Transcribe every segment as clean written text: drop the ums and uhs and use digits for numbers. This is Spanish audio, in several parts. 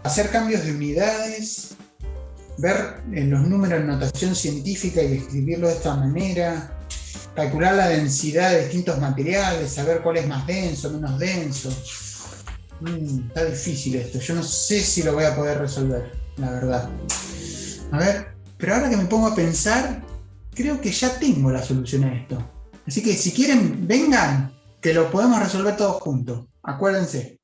hacer cambios de unidades, ver los números en notación científica y escribirlo de esta manera, calcular la densidad de distintos materiales, saber cuál es más denso, menos denso. Está difícil esto, yo no sé si lo voy a poder resolver, la verdad. A ver, pero ahora que me pongo a pensar, creo que ya tengo la solución a esto. Así que si quieren, vengan, que lo podemos resolver todos juntos. Acuérdense.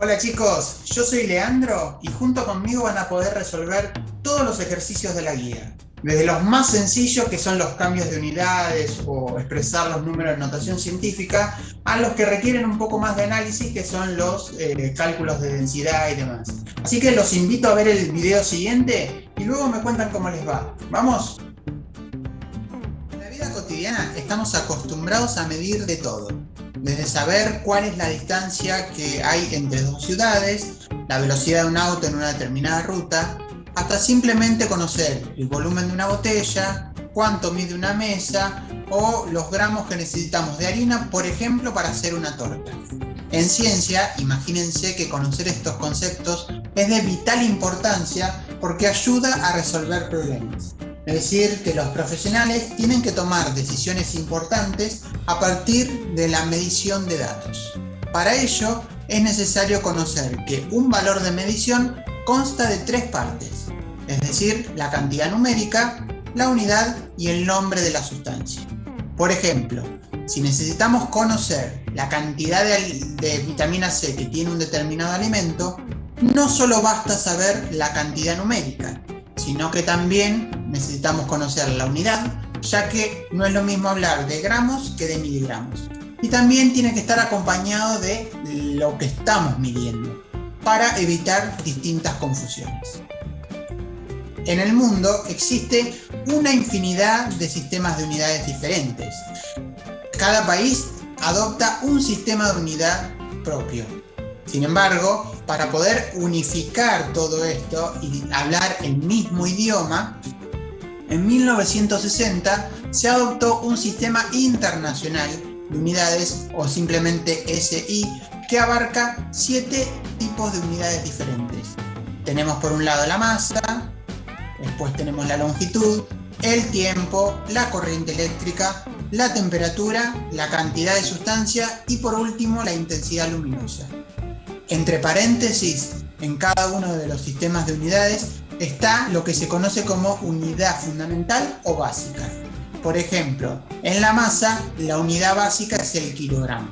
Hola chicos, yo soy Leandro y junto conmigo van a poder resolver todos los ejercicios de la guía. Desde los más sencillos, que son los cambios de unidades o expresar los números en notación científica, a los que requieren un poco más de análisis, que son los cálculos de densidad y demás. Así que los invito a ver el video siguiente y luego me cuentan cómo les va. ¿Vamos? En la vida cotidiana estamos acostumbrados a medir de todo. Desde saber cuál es la distancia que hay entre dos ciudades, la velocidad de un auto en una determinada ruta, hasta simplemente conocer el volumen de una botella, cuánto mide una mesa o los gramos que necesitamos de harina, por ejemplo, para hacer una torta. En ciencia, imagínense que conocer estos conceptos es de vital importancia porque ayuda a resolver problemas. Es decir, que los profesionales tienen que tomar decisiones importantes a partir de la medición de datos. Para ello, es necesario conocer que un valor de medición consta de tres partes, es decir, la cantidad numérica, la unidad y el nombre de la sustancia. Por ejemplo, si necesitamos conocer la cantidad de vitamina C que tiene un determinado alimento, no solo basta saber la cantidad numérica, sino que también necesitamos conocer la unidad, ya que no es lo mismo hablar de gramos que de miligramos. Y también tiene que estar acompañado de lo que estamos midiendo, para evitar distintas confusiones. En el mundo existe una infinidad de sistemas de unidades diferentes. Cada país adopta un sistema de unidad propio. Sin embargo, para poder unificar todo esto y hablar el mismo idioma, en 1960 se adoptó un sistema internacional de unidades, o simplemente SI, que abarca 7 tipos de unidades diferentes. Tenemos por un lado la masa, después tenemos la longitud, el tiempo, la corriente eléctrica, la temperatura, la cantidad de sustancia y por último la intensidad luminosa. Entre paréntesis, en cada uno de los sistemas de unidades está lo que se conoce como unidad fundamental o básica. Por ejemplo, en la masa, la unidad básica es el kilogramo,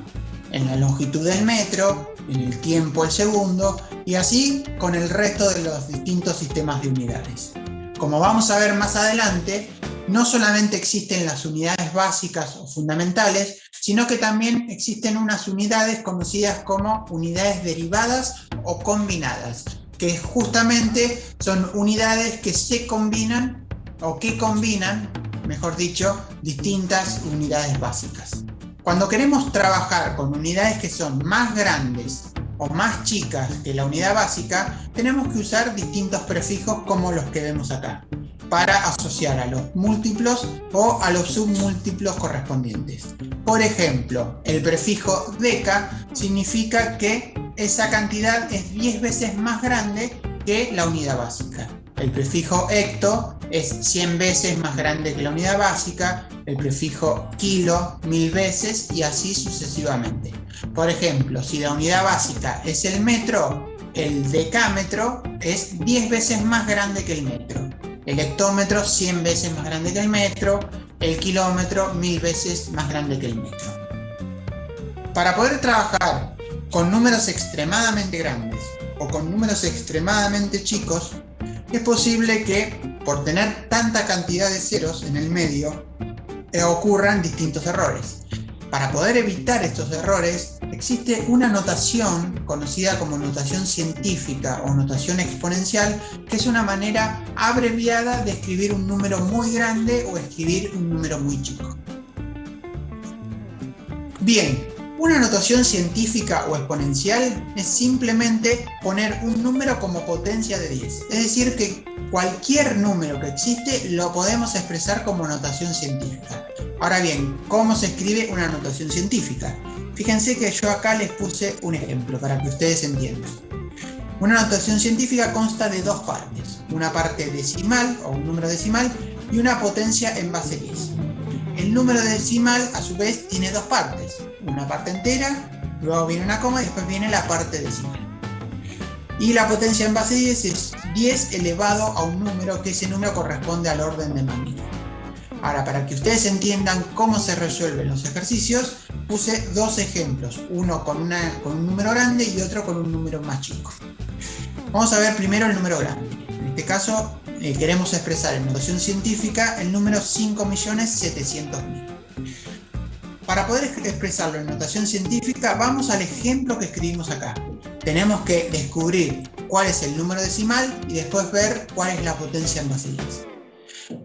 en la longitud el metro, en el tiempo el segundo, y así con el resto de los distintos sistemas de unidades. Como vamos a ver más adelante, no solamente existen las unidades básicas o fundamentales, sino que también existen unas unidades conocidas como unidades derivadas o combinadas, que justamente son unidades que se combinan, o que combinan, mejor dicho, distintas unidades básicas. Cuando queremos trabajar con unidades que son más grandes o más chicas que la unidad básica, tenemos que usar distintos prefijos como los que vemos acá, para asociar a los múltiplos o a los submúltiplos correspondientes. Por ejemplo, el prefijo deca significa que esa cantidad es 10 veces más grande que la unidad básica. El prefijo hecto es 100 veces más grande que la unidad básica, el prefijo kilo 1000 veces y así sucesivamente. Por ejemplo, si la unidad básica es el metro, el decámetro es 10 veces más grande que el metro. El hectómetro 100 veces más grande que el metro, el kilómetro 1000 veces más grande que el metro. Para poder trabajar con números extremadamente grandes o con números extremadamente chicos, es posible que, por tener tanta cantidad de ceros en el medio, ocurran distintos errores. Para poder evitar estos errores, existe una notación conocida como notación científica o notación exponencial, que es una manera abreviada de escribir un número muy grande o escribir un número muy chico. Bien, Una notación científica o exponencial es simplemente poner un número como potencia de 10. Es decir, que cualquier número que existe lo podemos expresar como notación científica. Ahora bien, ¿cómo se escribe una notación científica? Fíjense que yo acá les puse un ejemplo para que ustedes entiendan. Una notación científica consta de dos partes, una parte decimal o un número decimal y una potencia en base 10. El número decimal a su vez tiene dos partes, una parte entera, luego viene una coma y después viene la parte decimal. Y la potencia en base 10 es 10 elevado a un número, que ese número corresponde al orden de magnitud. Ahora, para que ustedes entiendan cómo se resuelven los ejercicios, puse dos ejemplos, uno con un número grande y otro con un número más chico. Vamos a ver primero el número grande. En este caso, queremos expresar en notación científica el número 5.700.000. Para poder expresarlo en notación científica, vamos al ejemplo que escribimos acá. Tenemos que descubrir cuál es el número decimal y después ver cuál es la potencia en base 10.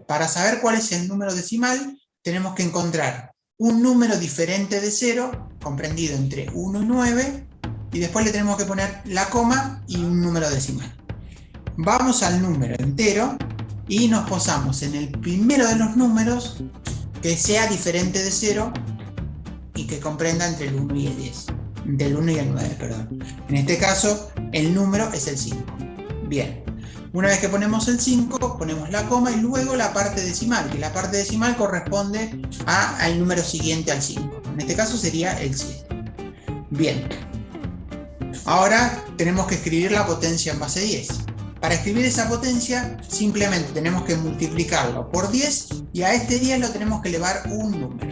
Para saber cuál es el número decimal, tenemos que encontrar un número diferente de 0, comprendido entre 1 y 9, y después le tenemos que poner la coma y un número decimal. Vamos al número entero y nos posamos en el primero de los números que sea diferente de 0 y que comprenda entre el 1 y el 10. Entre el 1 y el 9, perdón. En este caso, el número es el 5. Bien. Una vez que ponemos el 5, ponemos la coma y luego la parte decimal, que la parte decimal corresponde al número siguiente al 5. En este caso sería el 7. Bien. Ahora tenemos que escribir la potencia en base 10. Para escribir esa potencia, simplemente tenemos que multiplicarlo por 10 y a este 10 lo tenemos que elevar un número.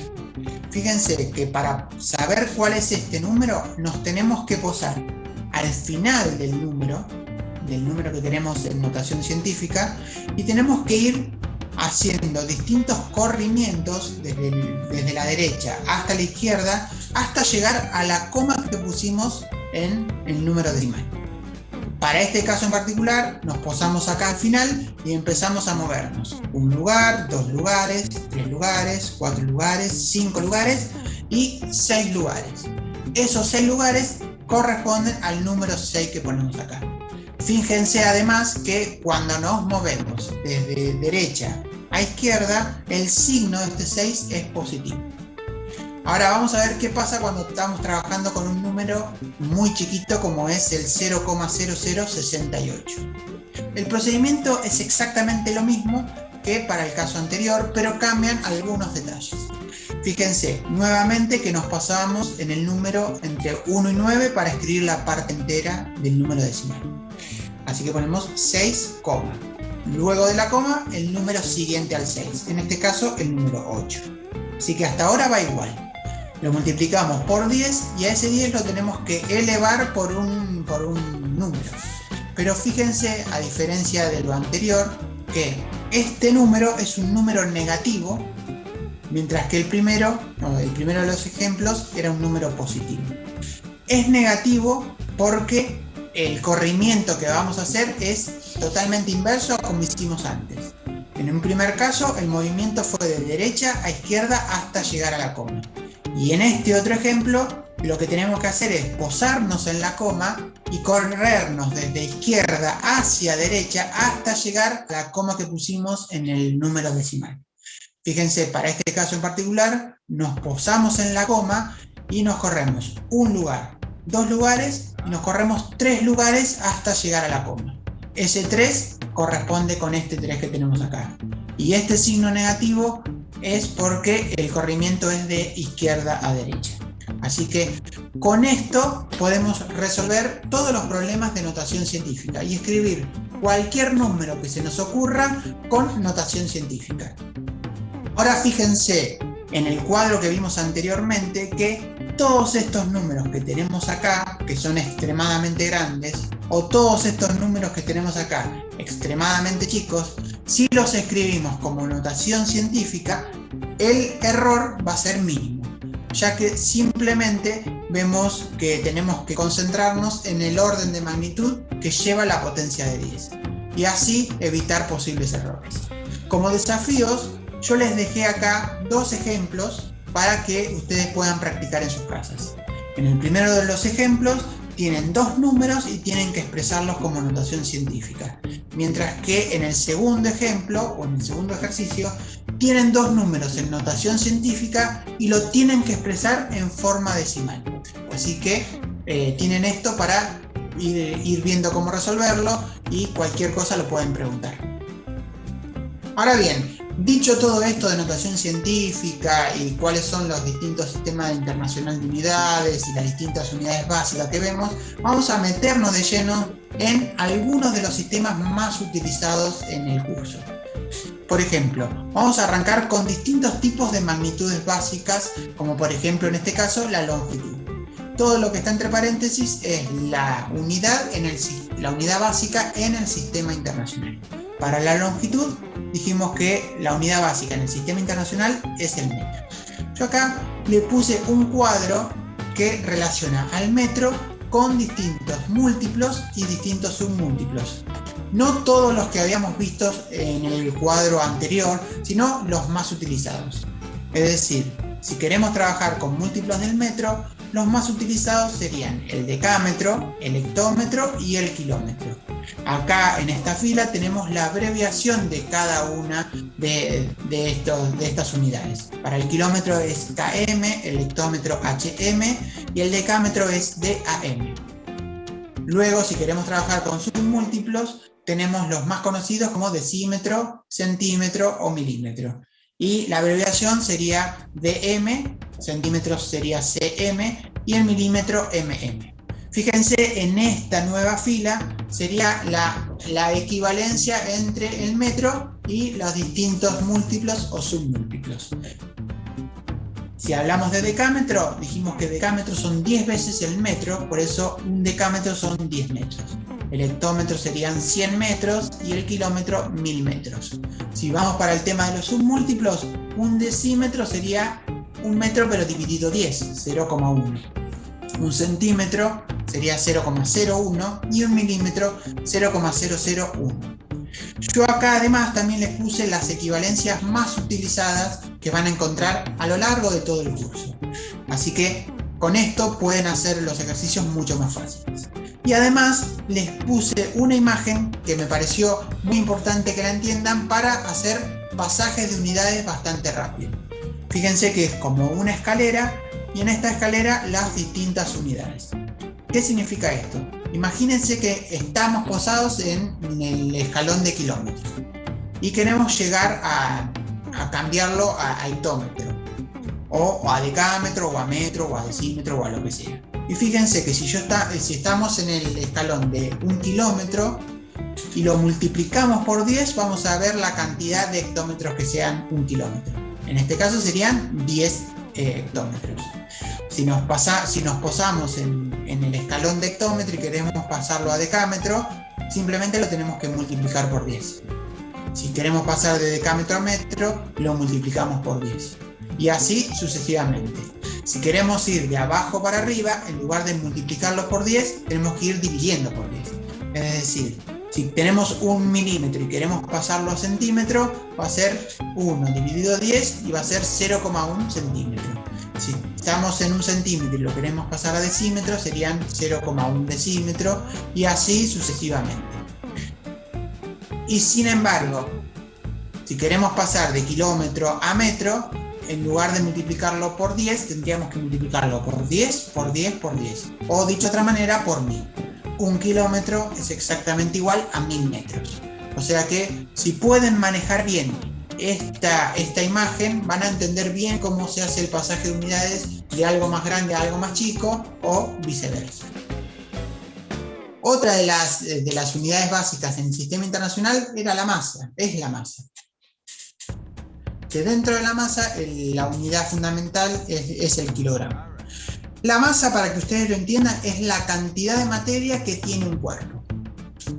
Fíjense que para saber cuál es este número, nos tenemos que posar al final del número que tenemos en notación científica, y tenemos que ir haciendo distintos corrimientos desde la derecha hasta la izquierda hasta llegar a la coma que pusimos en el número decimal. Para este caso en particular, nos posamos acá al final y empezamos a movernos. Un lugar, 2 lugares, 3 lugares, 4 lugares, 5 lugares y 6 lugares. Esos 6 lugares corresponden al número 6 que ponemos acá. Fíjense además que cuando nos movemos desde derecha a izquierda, el signo de este 6 es positivo. Ahora vamos a ver qué pasa cuando estamos trabajando con un número muy chiquito como es el 0,0068. El procedimiento es exactamente lo mismo que para el caso anterior, pero cambian algunos detalles. Fíjense, nuevamente que nos pasábamos en el número entre 1 y 9 para escribir la parte entera del número decimal. Así que ponemos 6, luego de la coma el número siguiente al 6, en este caso el número 8. Así que hasta ahora va igual. Lo multiplicamos por 10 y a ese 10 lo tenemos que elevar por un número. Pero fíjense, a diferencia de lo anterior, que este número es un número negativo, mientras que el primero de los ejemplos era un número positivo. Es negativo porque el corrimiento que vamos a hacer es totalmente inverso a como hicimos antes. En un primer caso, el movimiento fue de derecha a izquierda hasta llegar a la coma. Y en este otro ejemplo, lo que tenemos que hacer es posarnos en la coma y corrernos desde izquierda hacia derecha hasta llegar a la coma que pusimos en el número decimal. Fíjense, para este caso en particular, nos posamos en la coma y nos corremos un lugar, 2 lugares y nos corremos 3 lugares hasta llegar a la coma. Ese 3 corresponde con este 3 que tenemos acá. Y este signo negativo es porque el corrimiento es de izquierda a derecha. Así que con esto podemos resolver todos los problemas de notación científica y escribir cualquier número que se nos ocurra con notación científica. Ahora fíjense en el cuadro que vimos anteriormente que todos estos números que tenemos acá, que son extremadamente grandes, o todos estos números que tenemos acá, extremadamente chicos, si los escribimos como notación científica, el error va a ser mínimo, ya que simplemente vemos que tenemos que concentrarnos en el orden de magnitud que lleva la potencia de 10, y así evitar posibles errores. Como desafíos, yo les dejé acá 2 ejemplos para que ustedes puedan practicar en sus casas. En el primero de los ejemplos tienen dos números y tienen que expresarlos como notación científica, mientras que en el segundo ejemplo o en el segundo ejercicio tienen dos números en notación científica y lo tienen que expresar en forma decimal. Así que tienen esto para ir viendo cómo resolverlo y cualquier cosa lo pueden preguntar. Ahora bien, dicho todo esto de notación científica y cuáles son los distintos sistemas internacionales de unidades y las distintas unidades básicas que vemos, vamos a meternos de lleno en algunos de los sistemas más utilizados en el curso. Por ejemplo, vamos a arrancar con distintos tipos de magnitudes básicas, como por ejemplo en este caso la longitud. Todo lo que está entre paréntesis es la unidad básica en el sistema internacional. Para la longitud dijimos que la unidad básica en el sistema internacional es el metro. Yo acá le puse un cuadro que relaciona al metro con distintos múltiplos y distintos submúltiplos. No todos los que habíamos visto en el cuadro anterior, sino los más utilizados. Es decir, si queremos trabajar con múltiplos del metro, los más utilizados serían el decámetro, el hectómetro y el kilómetro. Acá en esta fila tenemos la abreviación de cada una de estas unidades. Para el kilómetro es km, el hectómetro hm y el decámetro es DAM. Luego, si queremos trabajar con submúltiplos, tenemos los más conocidos como decímetro, centímetro o milímetro. Y la abreviación sería DM, centímetros sería cm y el milímetro mm. Fíjense, en esta nueva fila sería la equivalencia entre el metro y los distintos múltiplos o submúltiplos. Si hablamos de decámetro, dijimos que decámetro son 10 veces el metro, por eso un decámetro son 10 metros. El hectómetro serían 100 metros y el kilómetro 1000 metros. Si vamos para el tema de los submúltiplos, un decímetro sería un metro pero dividido 10, 0,1. Un centímetro sería 0,01 y un milímetro 0,001. Yo acá además también les puse las equivalencias más utilizadas que van a encontrar a lo largo de todo el curso. Así que con esto pueden hacer los ejercicios mucho más fáciles. Y además les puse una imagen que me pareció muy importante que la entiendan para hacer pasajes de unidades bastante rápido. Fíjense que es como una escalera y en esta escalera las distintas unidades. ¿Qué significa esto? Imagínense que estamos posados en el escalón de kilómetros y queremos llegar a cambiarlo a hectómetro o a decámetro o a metro o a decímetro o a lo que sea. Y fíjense que si estamos en el escalón de 1 kilómetro y lo multiplicamos por 10, vamos a ver la cantidad de hectómetros que sean 1 kilómetro. En este caso serían 10 hectómetros. Si nos posamos en el escalón de hectómetro y queremos pasarlo a decámetro, simplemente lo tenemos que multiplicar por 10. Si queremos pasar de decámetro a metro, lo multiplicamos por 10. Y así sucesivamente. Si queremos ir de abajo para arriba, en lugar de multiplicarlo por 10, tenemos que ir dividiendo por 10. Es decir, si tenemos 1 milímetro y queremos pasarlo a centímetro, va a ser 1 dividido 10 y va a ser 0,1 centímetro. Si estamos en 1 centímetro y lo queremos pasar a decímetro, serían 0,1 decímetro y así sucesivamente. Y sin embargo, si queremos pasar de kilómetro a metro, en lugar de multiplicarlo por 10, tendríamos que multiplicarlo por 10, por 10, por 10. O dicho de otra manera, por 1000. 1 kilómetro es exactamente igual a 1000 metros. O sea que si pueden manejar bien esta imagen, van a entender bien cómo se hace el pasaje de unidades de algo más grande a algo más chico o viceversa. Otra de las unidades básicas en el sistema internacional era la masa, es la masa. Que dentro de la masa, la unidad fundamental es el kilogramo. La masa, para que ustedes lo entiendan, es la cantidad de materia que tiene un cuerpo.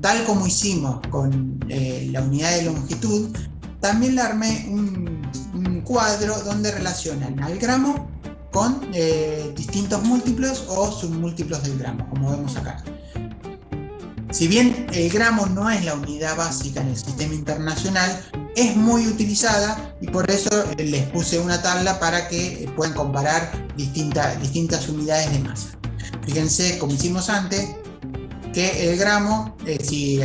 Tal como hicimos con la unidad de longitud, también le armé un cuadro donde relacionan al gramo con distintos múltiplos o submúltiplos del gramo, como vemos acá. Si bien el gramo no es la unidad básica en el sistema internacional, es muy utilizada y por eso les puse una tabla para que puedan comparar distintas unidades de masa. Fíjense, como hicimos antes, que el gramo, si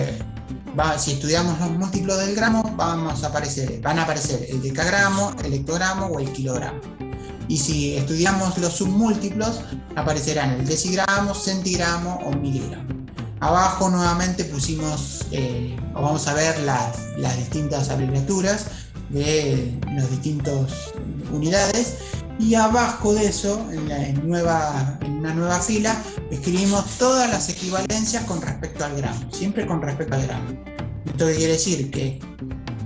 estudiamos los múltiplos del gramo, van a aparecer el decagramo, el hectogramo o el kilogramo. Y si estudiamos los submúltiplos, aparecerán el decigramo, centigramo o miligramo. Abajo nuevamente pusimos, vamos a ver las distintas abreviaturas de las distintas unidades, y abajo de eso, en una nueva fila, escribimos todas las equivalencias con respecto al gramo, siempre con respecto al gramo. Esto quiere decir que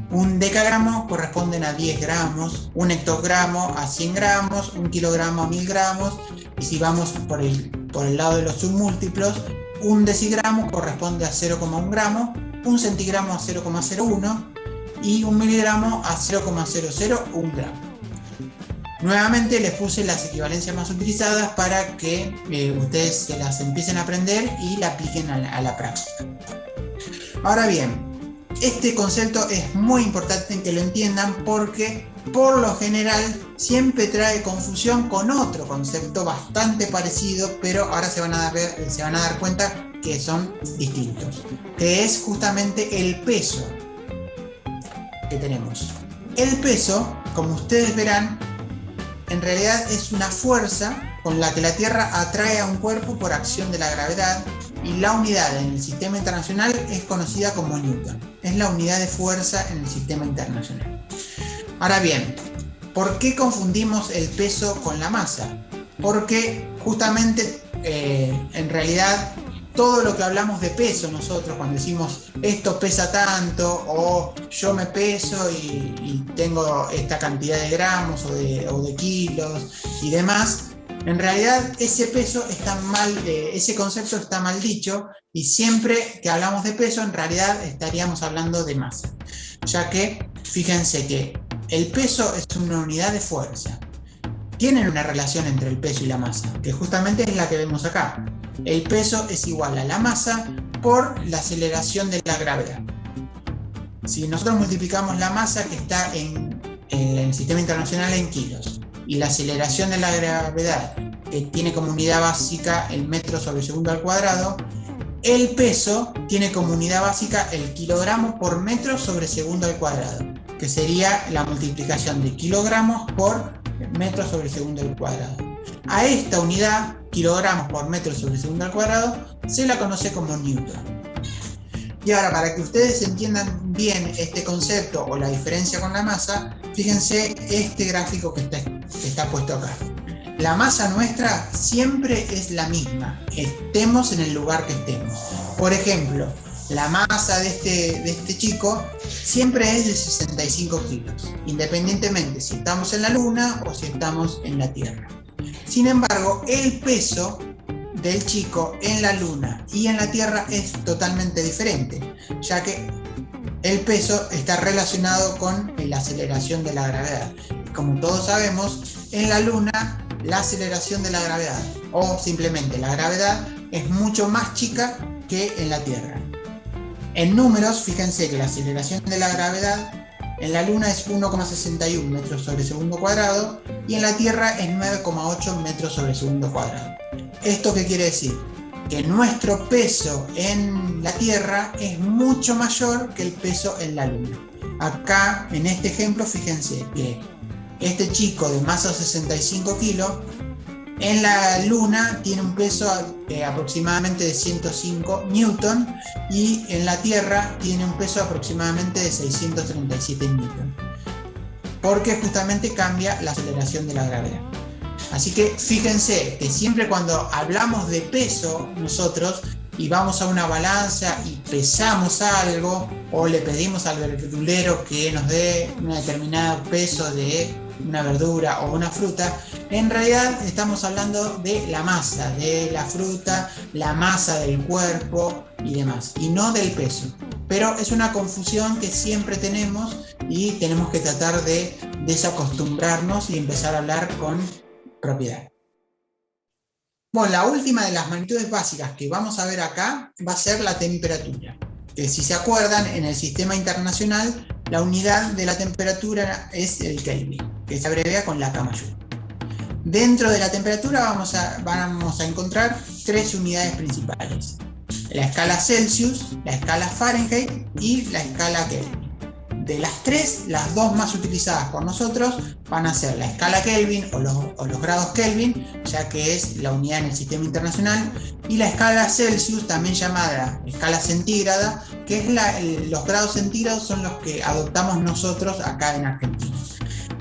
un decagramo corresponden a 10 gramos, un hectogramo a 100 gramos, un kilogramo a 1000 gramos, y si vamos por el lado de los submúltiplos, un decigramo corresponde a 0,1 gramo, un centigramo a 0,01 y un miligramo a 0,001 gramo. Nuevamente les puse las equivalencias más utilizadas para que ustedes se las empiecen a aprender y la apliquen a la práctica. Ahora bien, este concepto es muy importante en que lo entiendan porque por lo general siempre trae confusión con otro concepto bastante parecido, pero ahora se van a dar cuenta que son distintos, que es justamente el peso que tenemos. El peso, como ustedes verán, en realidad es una fuerza con la que la Tierra atrae a un cuerpo por acción de la gravedad, y la unidad en el sistema internacional es conocida como Newton. Es la unidad de fuerza en el sistema internacional. Ahora bien, ¿por qué confundimos el peso con la masa? Porque justamente en realidad todo lo que hablamos de peso nosotros, cuando decimos esto pesa tanto o yo me peso y tengo esta cantidad de gramos o de kilos y demás, en realidad ese peso está mal, ese concepto está mal dicho, y siempre que hablamos de peso en realidad estaríamos hablando de masa, ya que fíjense que el peso es una unidad de fuerza. Tienen una relación entre el peso y la masa, que justamente es la que vemos acá. El peso es igual a la masa por la aceleración de la gravedad. Si nosotros multiplicamos la masa que está en el sistema internacional en kilos y la aceleración de la gravedad, que tiene como unidad básica el metro sobre segundo al cuadrado, el peso tiene como unidad básica el kilogramo por metro sobre segundo al cuadrado, que sería la multiplicación de kilogramos por metros sobre segundo al cuadrado. A esta unidad, kilogramos por metro sobre segundo al cuadrado, se la conoce como Newton. Y ahora, para que ustedes entiendan bien este concepto o la diferencia con la masa, fíjense este gráfico que está puesto acá. La masa nuestra siempre es la misma, estemos en el lugar que estemos. Por ejemplo, la masa de este chico siempre es de 65 kilos, independientemente si estamos en la Luna o si estamos en la Tierra. Sin embargo, el peso del chico en la Luna y en la Tierra es totalmente diferente, ya que el peso está relacionado con la aceleración de la gravedad. Como todos sabemos, en la Luna la aceleración de la gravedad, o simplemente la gravedad, es mucho más chica que en la Tierra. En números, fíjense que la aceleración de la gravedad en la Luna es 1,61 metros sobre segundo cuadrado y en la Tierra es 9,8 metros sobre segundo cuadrado. ¿Esto qué quiere decir? Que nuestro peso en la Tierra es mucho mayor que el peso en la Luna. Acá, en este ejemplo, fíjense que este chico de masa 65 kilos, en la Luna tiene un peso aproximadamente de 105 newton y en la Tierra tiene un peso aproximadamente de 637 newton, porque justamente cambia la aceleración de la gravedad. Así que fíjense que siempre cuando hablamos de peso nosotros y vamos a una balanza y pesamos algo o le pedimos al verdulero que nos dé un determinado peso de una verdura o una fruta, en realidad estamos hablando de la masa de la fruta, la masa del cuerpo y demás, y no del peso. Pero es una confusión que siempre tenemos y tenemos que tratar de desacostumbrarnos y empezar a hablar con propiedad. Bueno, la última de las magnitudes básicas que vamos a ver acá va a ser la temperatura. que si se acuerdan, en el sistema internacional la unidad de la temperatura es el Kelvin, que se abrevia con la K mayúscula. Dentro de la temperatura vamos a encontrar tres unidades principales: la escala Celsius, la escala Fahrenheit y la escala Kelvin. De las tres, las dos más utilizadas por nosotros van a ser la escala Kelvin o los grados Kelvin, ya que es la unidad en el sistema internacional, y la escala Celsius, también llamada escala centígrada, que es los grados centígrados son los que adoptamos nosotros acá en Argentina.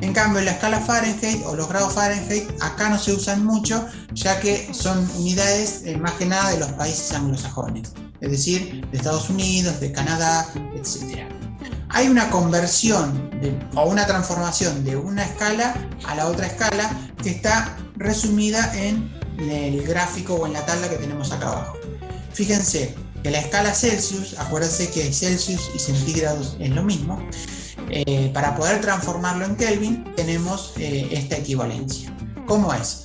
En cambio, la escala Fahrenheit o los grados Fahrenheit acá no se usan mucho, ya que son unidades más que nada de los países anglosajones, es decir, de Estados Unidos, de Canadá, etc. Hay una conversión o una transformación de una escala a la otra escala que está resumida en el gráfico o en la tabla que tenemos acá abajo. Fíjense que la escala Celsius, acuérdense que Celsius y centígrados es lo mismo, para poder transformarlo en Kelvin tenemos esta equivalencia. ¿Cómo es?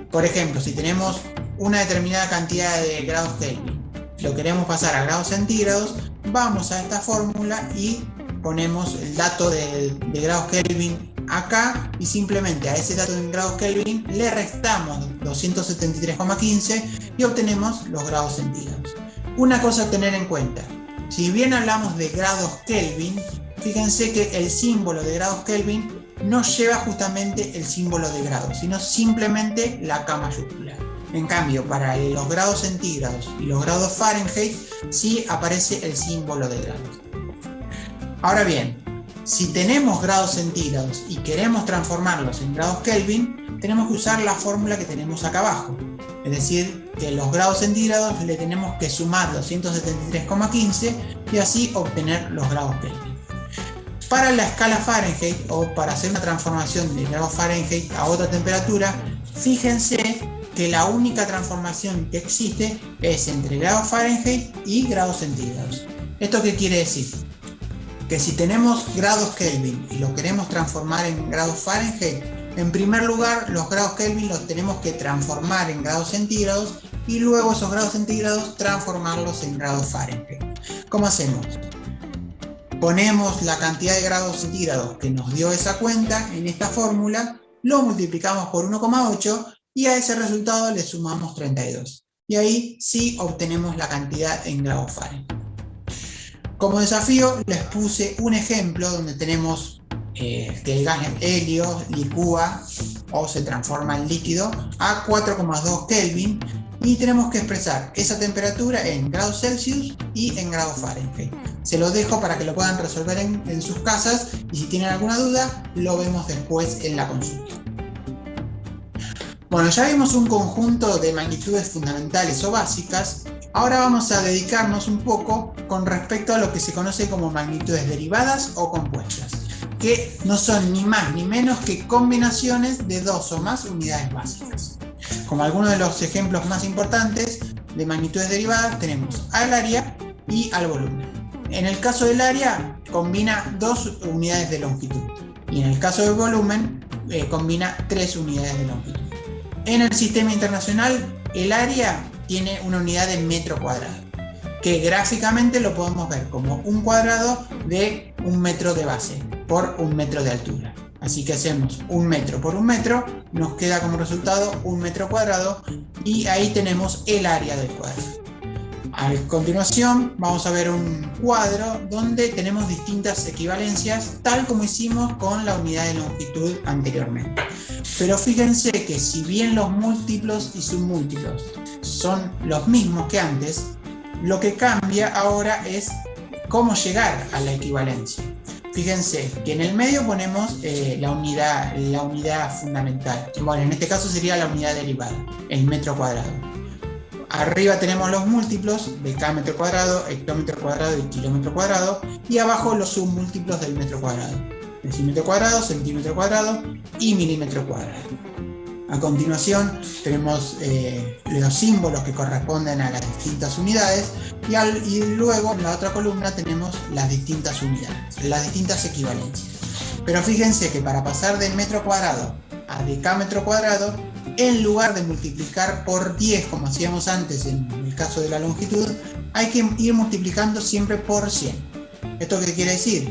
Por ejemplo, si tenemos una determinada cantidad de grados Kelvin, lo queremos pasar a grados centígrados, vamos a esta fórmula y ponemos el dato de grados Kelvin acá y simplemente a ese dato en grados Kelvin le restamos 273,15 y obtenemos los grados centígrados. Una cosa a tener en cuenta: si bien hablamos de grados Kelvin, fíjense que el símbolo de grados Kelvin no lleva justamente el símbolo de grados, sino simplemente la K mayúscula. En cambio, para los grados centígrados y los grados Fahrenheit sí aparece el símbolo de grados. Ahora bien, si tenemos grados centígrados y queremos transformarlos en grados Kelvin, tenemos que usar la fórmula que tenemos acá abajo. Es decir, que los grados centígrados le tenemos que sumar 273,15 y así obtener los grados Kelvin. Para la escala Fahrenheit, o para hacer una transformación de grados Fahrenheit a otra temperatura, fíjense que la única transformación que existe es entre grados Fahrenheit y grados centígrados. ¿Esto qué quiere decir? Que si tenemos grados Kelvin y lo queremos transformar en grados Fahrenheit, en primer lugar los grados Kelvin los tenemos que transformar en grados centígrados y luego esos grados centígrados transformarlos en grados Fahrenheit. ¿Cómo hacemos? Ponemos la cantidad de grados centígrados que nos dio esa cuenta en esta fórmula, lo multiplicamos por 1,8 y a ese resultado le sumamos 32. Y ahí sí obtenemos la cantidad en grados Fahrenheit. Como desafío les puse un ejemplo donde tenemos que el gas helio licúa o se transforma en líquido a 4,2 Kelvin y tenemos que expresar esa temperatura en grados Celsius y en grados Fahrenheit. Se los dejo para que lo puedan resolver en sus casas y si tienen alguna duda lo vemos después en la consulta. Bueno, ya vimos un conjunto de magnitudes fundamentales o básicas. Ahora vamos a dedicarnos un poco con respecto a lo que se conoce como magnitudes derivadas o compuestas, que no son ni más ni menos que combinaciones de dos o más unidades básicas. Como algunos de los ejemplos más importantes de magnitudes derivadas tenemos al área y al volumen. En el caso del área combina dos unidades de longitud y en el caso del volumen combina tres unidades de longitud. En el sistema internacional el área tiene una unidad de metro cuadrado, que gráficamente lo podemos ver como un cuadrado de un metro de base por un metro de altura. Así que hacemos un metro por un metro, nos queda como resultado un metro cuadrado y ahí tenemos el área del cuadrado. A continuación vamos a ver un cuadro donde tenemos distintas equivalencias, tal como hicimos con la unidad de longitud anteriormente. Pero fíjense que si bien los múltiplos y submúltiplos son los mismos que antes, lo que cambia ahora es cómo llegar a la equivalencia. Fíjense que en el medio ponemos la unidad fundamental. Bueno, en este caso sería la unidad derivada, el metro cuadrado. Arriba tenemos los múltiplos de cada metro cuadrado, hectómetro cuadrado y kilómetro cuadrado, y abajo los submúltiplos del metro cuadrado: decímetro cuadrado, centímetro cuadrado y milímetro cuadrado. A continuación tenemos los símbolos que corresponden a las distintas unidades y luego en la otra columna tenemos las distintas unidades, las distintas equivalencias. Pero fíjense que para pasar del metro cuadrado a decámetro cuadrado, en lugar de multiplicar por 10 como hacíamos antes en el caso de la longitud, hay que ir multiplicando siempre por 100. ¿Esto qué quiere decir?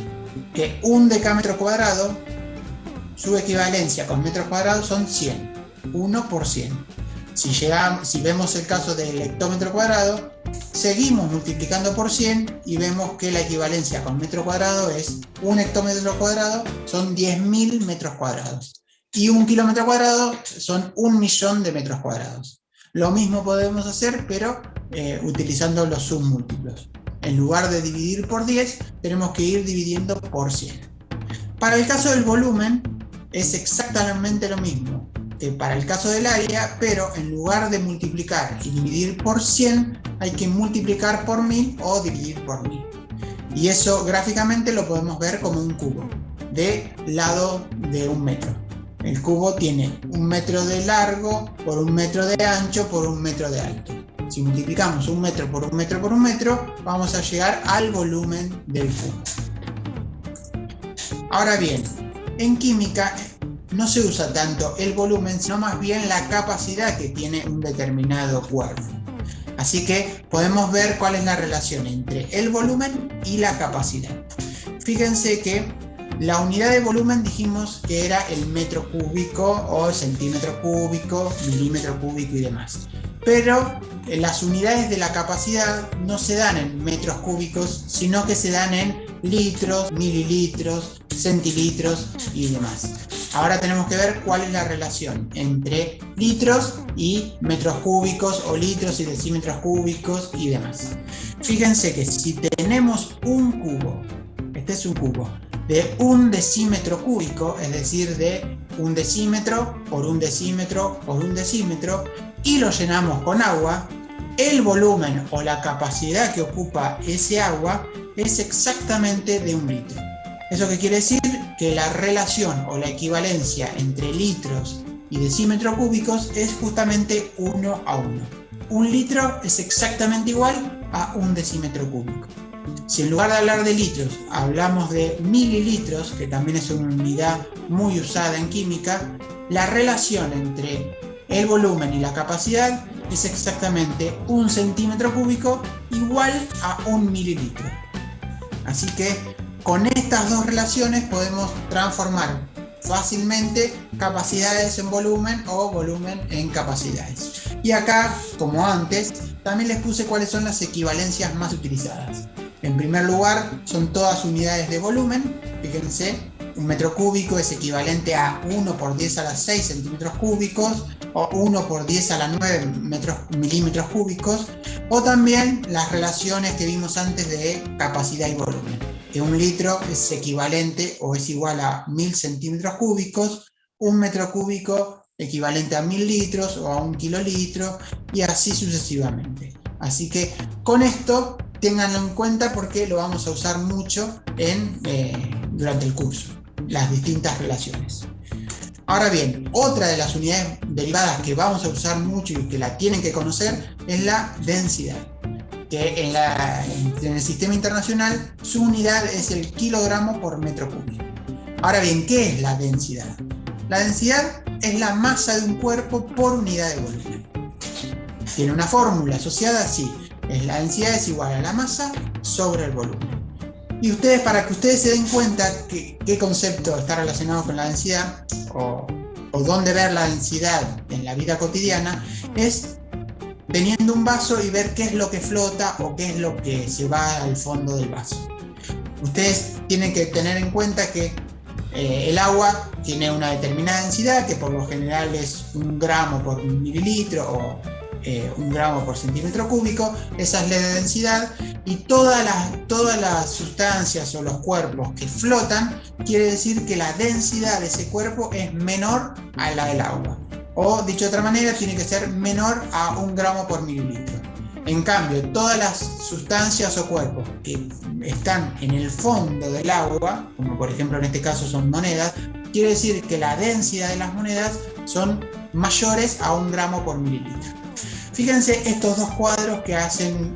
Que un decámetro cuadrado, su equivalencia con metros cuadrados son 100. 1 por 100. Si vemos el caso del hectómetro cuadrado, seguimos multiplicando por 100 y vemos que la equivalencia con metro cuadrado es un hectómetro cuadrado, son 10.000 metros cuadrados. Y un kilómetro cuadrado son 1.000.000 de metros cuadrados. Lo mismo podemos hacer, pero utilizando los submúltiplos. En lugar de dividir por 10, tenemos que ir dividiendo por 100. Para el caso del volumen, es exactamente lo mismo que para el caso del área, pero en lugar de multiplicar y dividir por 100, hay que multiplicar por 1000 o dividir por 1000. Y eso gráficamente lo podemos ver como un cubo, de lado de 1 metro. El cubo tiene 1 metro de largo por 1 metro de ancho por 1 metro de alto. Si multiplicamos 1 metro por 1 metro por 1 metro, vamos a llegar al volumen del cubo. Ahora bien, en química no se usa tanto el volumen, sino más bien la capacidad que tiene un determinado cuerpo. Así que podemos ver cuál es la relación entre el volumen y la capacidad. Fíjense que la unidad de volumen dijimos que era el metro cúbico o el centímetro cúbico, milímetro cúbico y demás. Pero las unidades de la capacidad no se dan en metros cúbicos, sino que se dan en litros, mililitros, centilitros y demás. Ahora tenemos que ver cuál es la relación entre litros y metros cúbicos o litros y decímetros cúbicos y demás. Fíjense que si tenemos un cubo, este es un cubo, de 1 decímetro cúbico, es decir, de 1 decímetro por 1 decímetro por 1 decímetro, y lo llenamos con agua, el volumen o la capacidad que ocupa ese agua es exactamente de 1 litro. ¿Eso qué quiere decir? Que la relación o la equivalencia entre litros y decímetros cúbicos es justamente 1 a 1. 1 litro es exactamente igual a 1 decímetro cúbico. Si en lugar de hablar de litros hablamos de mililitros, que también es una unidad muy usada en química, la relación entre el volumen y la capacidad es exactamente 1 centímetro cúbico igual a 1 mililitro. Así que con estas dos relaciones podemos transformar fácilmente capacidades en volumen o volumen en capacidades. Y acá, como antes, también les puse cuáles son las equivalencias más utilizadas. En primer lugar, son todas unidades de volumen. Fíjense, 1 metro cúbico es equivalente a 1 por 10 a la 6 centímetros cúbicos o 1 por 10 a la 9 milímetros cúbicos, o también las relaciones que vimos antes de capacidad y volumen, que 1 litro es equivalente o es igual a 1000 centímetros cúbicos, 1 metro cúbico equivalente a 1000 litros o a 1 kilolitro, y así sucesivamente. Así que con esto ténganlo en cuenta porque lo vamos a usar mucho durante el curso, las distintas relaciones. Ahora bien, otra de las unidades derivadas que vamos a usar mucho y que la tienen que conocer es la densidad, que en el sistema internacional su unidad es el kilogramo por metro cúbico. Ahora bien, ¿qué es la densidad? La densidad es la masa de un cuerpo por unidad de volumen. ¿Tiene una fórmula asociada? Sí. La densidad es igual a la masa sobre el volumen. Y ustedes, para que ustedes se den cuenta qué concepto está relacionado con la densidad o dónde ver la densidad en la vida cotidiana, es teniendo un vaso y ver qué es lo que flota o qué es lo que se va al fondo del vaso. Ustedes tienen que tener en cuenta que el agua tiene una determinada densidad, que por lo general es 1 gramo por mililitro o 1 gramo por centímetro cúbico. Esa es la densidad, y todas las sustancias o los cuerpos que flotan, quiere decir que la densidad de ese cuerpo es menor a la del agua, o dicho de otra manera, tiene que ser menor a 1 gramo por mililitro. En cambio, todas las sustancias o cuerpos que están en el fondo del agua, como por ejemplo en este caso son monedas, quiere decir que la densidad de las monedas son mayores a 1 gramo por mililitro. Fíjense estos dos cuadros que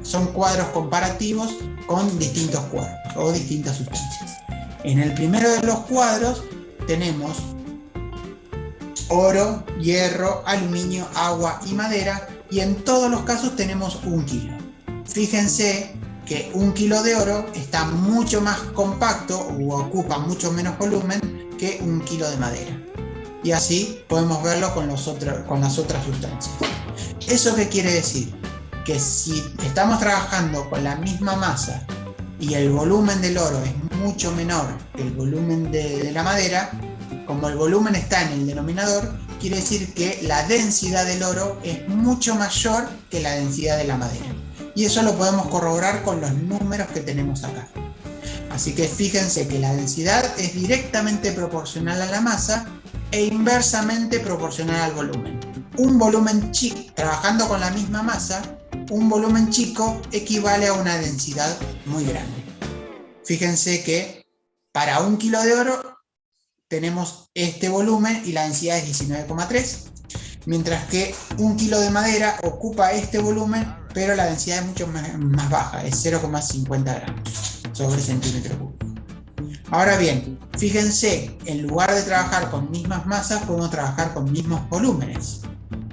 son cuadros comparativos con distintos cuerpos o distintas sustancias. En el primero de los cuadros tenemos oro, hierro, aluminio, agua y madera, y en todos los casos tenemos 1 kilo. Fíjense que 1 kilo de oro está mucho más compacto o ocupa mucho menos volumen que 1 kilo de madera. Y así podemos verlo con las otras sustancias. ¿Eso qué quiere decir? Que si estamos trabajando con la misma masa y el volumen del oro es mucho menor que el volumen de la madera, como el volumen está en el denominador, quiere decir que la densidad del oro es mucho mayor que la densidad de la madera. Y eso lo podemos corroborar con los números que tenemos acá. Así que fíjense que la densidad es directamente proporcional a la masa e inversamente proporcional al volumen. Un volumen chico, trabajando con la misma masa, un volumen chico equivale a una densidad muy grande. Fíjense que para 1 kilo de oro tenemos este volumen y la densidad es 19,3, mientras que 1 kilo de madera ocupa este volumen, pero la densidad es mucho más baja, es 0,50 gramos sobre centímetro cúbico. Ahora bien, fíjense, en lugar de trabajar con mismas masas, podemos trabajar con mismos volúmenes.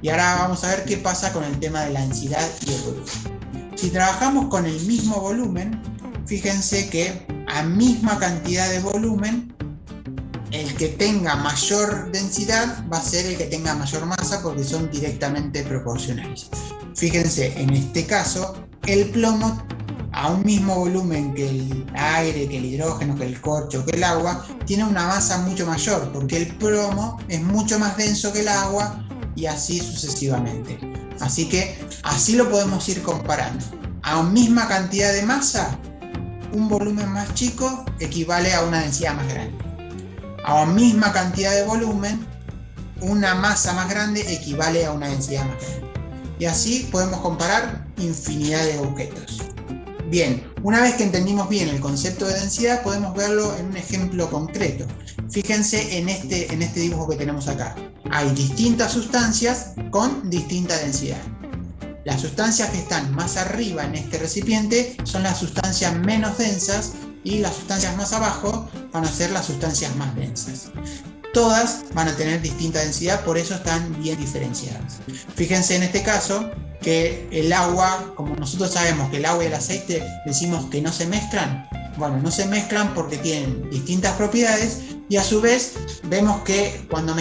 Y ahora vamos a ver qué pasa con el tema de la densidad y el volumen. Si trabajamos con el mismo volumen, fíjense que a misma cantidad de volumen, el que tenga mayor densidad va a ser el que tenga mayor masa, porque son directamente proporcionales. Fíjense, en este caso, el plomo, a un mismo volumen que el aire, que el hidrógeno, que el corcho, que el agua, tiene una masa mucho mayor, porque el plomo es mucho más denso que el agua, y así sucesivamente. Así que así lo podemos ir comparando. A una misma cantidad de masa, un volumen más chico equivale a una densidad más grande. A una misma cantidad de volumen, una masa más grande equivale a una densidad más grande. Y así podemos comparar infinidad de objetos. Bien, una vez que entendimos bien el concepto de densidad, podemos verlo en un ejemplo concreto. Fíjense en este dibujo que tenemos acá. Hay distintas sustancias con distinta densidad. Las sustancias que están más arriba en este recipiente son las sustancias menos densas y las sustancias más abajo van a ser las sustancias más densas. Todas van a tener distinta densidad, por eso están bien diferenciadas. Fíjense en este caso que el agua, como nosotros sabemos que el agua y el aceite decimos que no se mezclan, bueno, no se mezclan porque tienen distintas propiedades, y a su vez vemos que cuando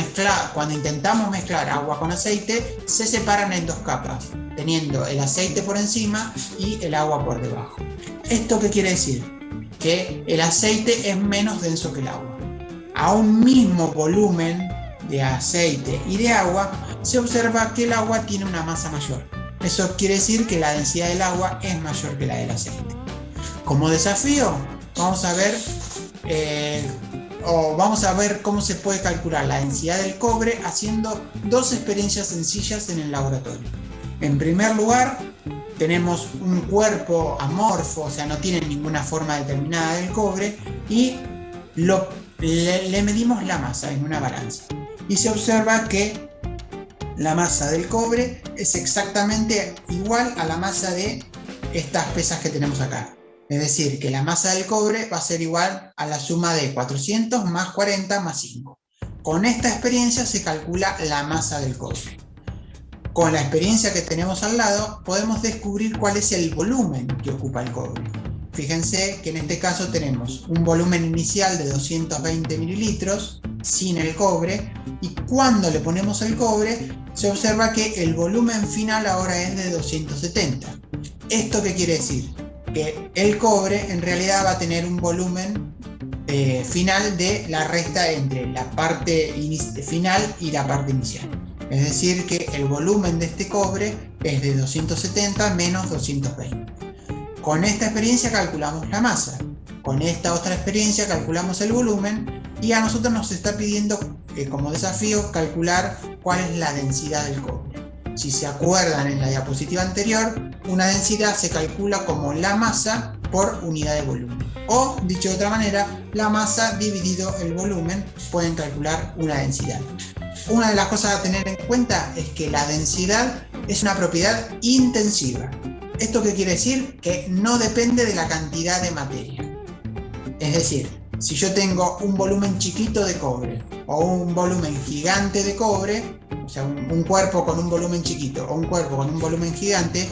intentamos mezclar agua con aceite, se separan en dos capas, teniendo el aceite por encima y el agua por debajo. ¿Esto qué quiere decir? Que el aceite es menos denso que el agua. A un mismo volumen de aceite y de agua, se observa que el agua tiene una masa mayor. Eso quiere decir que la densidad del agua es mayor que la del aceite. Como desafío, vamos a ver cómo se puede calcular la densidad del cobre haciendo dos experiencias sencillas en el laboratorio. En primer lugar, tenemos un cuerpo amorfo, o sea, no tiene ninguna forma determinada del cobre, y le medimos la masa en una balanza. Y se observa que la masa del cobre es exactamente igual a la masa de estas pesas que tenemos acá. Es decir, que la masa del cobre va a ser igual a la suma de 400 más 40 más 5. Con esta experiencia se calcula la masa del cobre. Con la experiencia que tenemos al lado, podemos descubrir cuál es el volumen que ocupa el cobre. Fíjense que en este caso tenemos un volumen inicial de 220 mililitros sin el cobre, y cuando le ponemos el cobre, se observa que el volumen final ahora es de 270. ¿Esto qué quiere decir? Que el cobre en realidad va a tener un volumen final de la resta entre la parte final y la parte inicial. Es decir, que el volumen de este cobre es de 270 menos 220. Con esta experiencia calculamos la masa. Con esta otra experiencia calculamos el volumen, y a nosotros nos está pidiendo como desafío calcular cuál es la densidad del cobre. Si se acuerdan en la diapositiva anterior, una densidad se calcula como la masa por unidad de volumen. O, dicho de otra manera, la masa dividido el volumen, pueden calcular una densidad. Una de las cosas a tener en cuenta es que la densidad es una propiedad intensiva. ¿Esto qué quiere decir? Que no depende de la cantidad de materia. Es decir, si yo tengo un volumen chiquito de cobre o un volumen gigante de cobre, o sea, un cuerpo con un volumen chiquito o un cuerpo con un volumen gigante,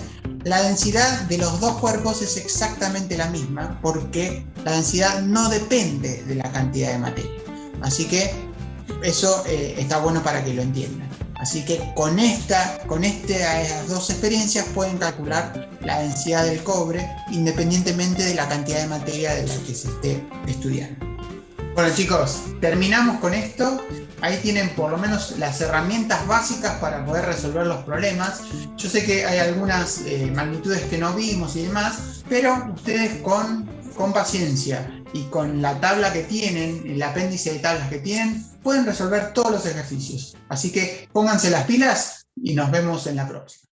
la densidad de los dos cuerpos es exactamente la misma, porque la densidad no depende de la cantidad de materia. Así que eso está bueno para que lo entiendan. Así que con estas dos experiencias pueden calcular la densidad del cobre independientemente de la cantidad de materia de la que se esté estudiando. Bueno, chicos, terminamos con esto. Ahí tienen por lo menos las herramientas básicas para poder resolver los problemas. Yo sé que hay algunas magnitudes que no vimos y demás, pero ustedes con paciencia y con la tabla que tienen, el apéndice de tablas que tienen, pueden resolver todos los ejercicios. Así que pónganse las pilas y nos vemos en la próxima.